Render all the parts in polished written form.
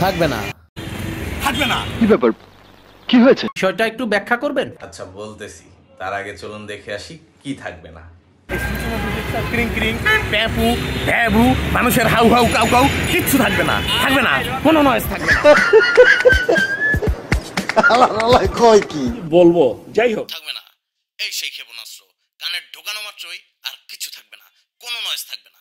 থাকবে না। থাকবে না। কি ব্যাপার, কি হয়েছে? বিষয়টা একটু ব্যাখ্যা করবেন? আচ্ছা বলতেছি, তার আগে চলুন দেখে আসি কি থাকবে না। ক্রিং ক্রিং প্যাপু ভ্যাবু মানুষের হাউ হাউ কাউ কাউ কিচ্ছু থাকবে না, থাকবে না, কোনো নয়েজ থাকবে না। কয় কি বলবো, যাই হোক থাকবে না। এই সেই ক্ষেপণাস্ত্র কানে ঢোকানো মাত্রই আর কিছু থাকবে না, কোনো নয়েজ থাকবে না।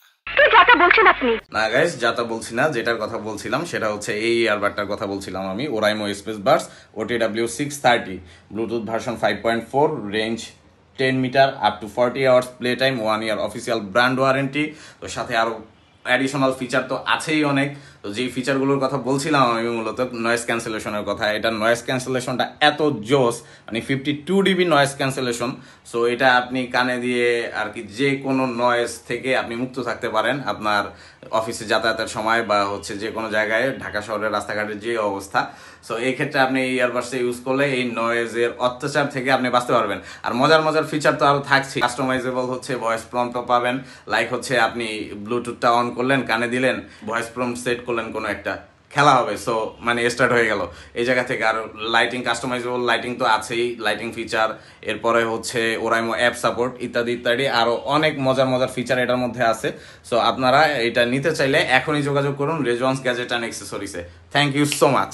না গাইস, যাতা বলছি না, যেটার কথা বলছিলাম সেটা হচ্ছে এই ইয়ারবাডটার কথা বলছিলাম আমি, Oraimo space buds OTW630 Bluetooth version 5.4, range 10 metre, up to 40 hours play time, 1 year official brand warranty. তো সাথে আরো অ্যাডিশনাল ফিচার তো আছেই অনেক। তো যেই ফিচারগুলোর কথা বলছিলাম আমি মূলত নয়েজ ক্যান্সেলেশনের কথা। এটার নয়েজ ক্যান্সেলেশনটা এত জোস, মানে 52 dB নয়েজ ক্যান্সেলেশন। সো এটা আপনি কানে দিয়ে আর কি যে কোনো নয়েজ থেকে আপনি মুক্ত থাকতে পারেন আপনার অফিসে যাতায়াতের সময় বা হচ্ছে যে কোনো জায়গায়, ঢাকা শহরের রাস্তাঘাটের যে অবস্থা। সো এই ক্ষেত্রে আপনি এই ইয়ারবাডসটা ইউজ করলে এই নয়েজের অত্যাচার থেকে আপনি বাঁচতে পারবেন। আর মজার মজার ফিচার তো আরো থাকছে। কাস্টমাইজেবল হচ্ছে ভয়েস প্রম্পট পাবেন, লাইক হচ্ছে আপনি ব্লুটুথটা অন করলেন, কানে দিলেন, ভয়েস প্রম্পট সেট করলেন, কোনো একটা খেলা হবে, সো মানে স্টার্ট হয়ে গেল এই জায়গা থেকে। আর লাইটিং, কাস্টমাইজেবল লাইটিং তো আছেই, লাইটিং ফিচার, এরপরে হচ্ছে ওরাইমো অ্যাপ সাপোর্ট ইত্যাদি ইত্যাদি আরো অনেক মজার মজার ফিচার এটার মধ্যে আছে। সো আপনারা এটা নিতে চাইলে এখনই যোগাযোগ করুন রেজওয়ান্স গ্যাজেট অ্যান্ড অ্যাক্সেসরিজে। Thank you so much.